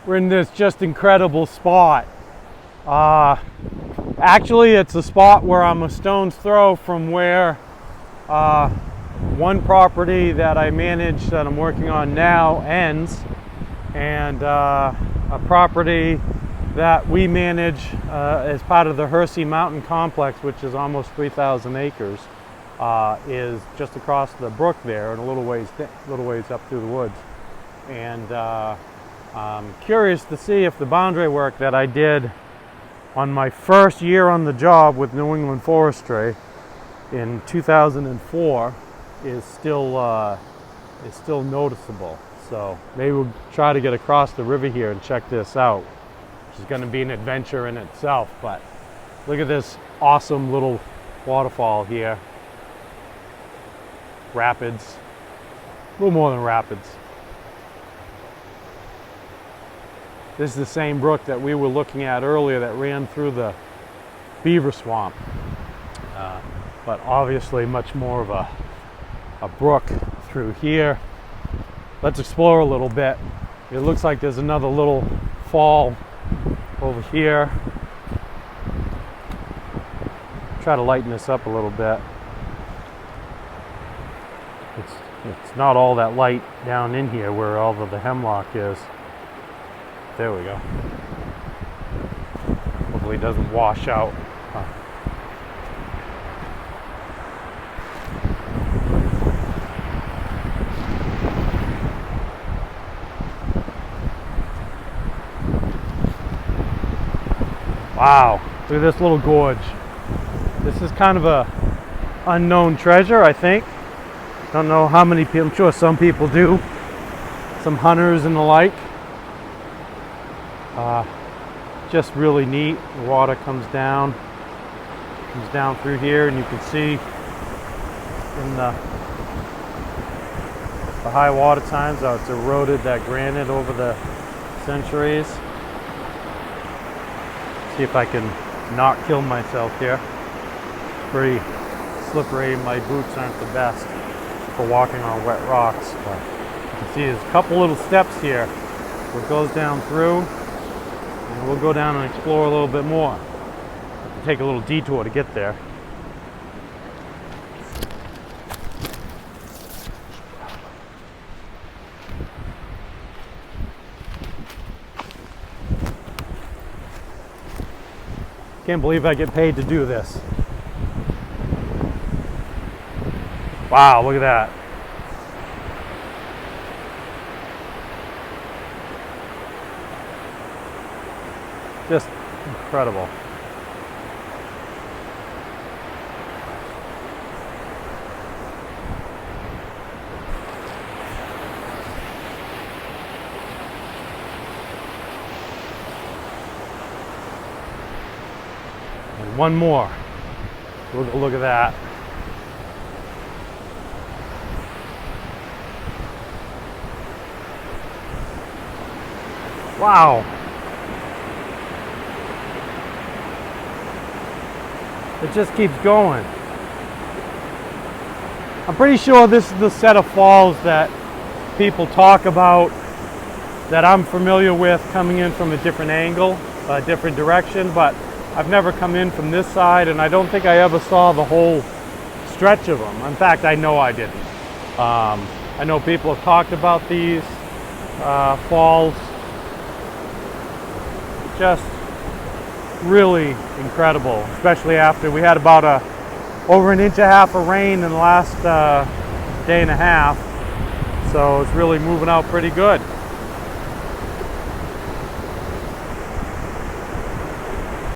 We're in this just incredible spot. Actually, it's a spot where I'm a stone's throw from where one property that I manage that I'm working on now ends, and a property that we manage as part of the Hersey Mountain Complex, which is almost 3,000 acres, is just across the brook there and a little ways up through the woods. And I'm curious to see if the boundary work that I did on my first year on the job with New England Forestry in 2004 is still noticeable. So maybe we'll try to get across the river here and check this out, which is going to be an adventure in itself. But look at this awesome little waterfall here. Rapids, a little more than rapids. This is the same brook that we were looking at earlier that ran through the beaver swamp, but obviously much more of a brook through here. Let's explore a little bit. It looks like there's another little fall over here. Try to lighten this up a little bit. It's not all that light down in here where all of the hemlock is. There we go. Hopefully it doesn't wash out. Wow, look at this little gorge. This is kind of a unknown treasure, I think. Don't know how many people, I'm sure some people do. Some hunters and the like. Just really neat. The water comes down through here, and you can see in the high water times how it's eroded that granite over the centuries. See if I can not kill myself here. Pretty slippery. My boots aren't the best for walking on wet rocks, but you can see there's a couple little steps here where it goes down through. And we'll go down and explore a little bit more. Have to take a little detour to get there. Can't believe I get paid to do this. Wow, look at that. Just incredible. And one more. Look at that. Wow. It just keeps going. I'm pretty sure this is the set of falls that people talk about, that I'm familiar with, coming in from a different angle, a different direction, but I've never come in from this side, and I don't think I ever saw the whole stretch of them. In fact, I know I didn't. I know people have talked about these falls. Just really incredible, especially after we had about over 1.5 inches of rain in the last day and a half, so it's really moving out pretty good.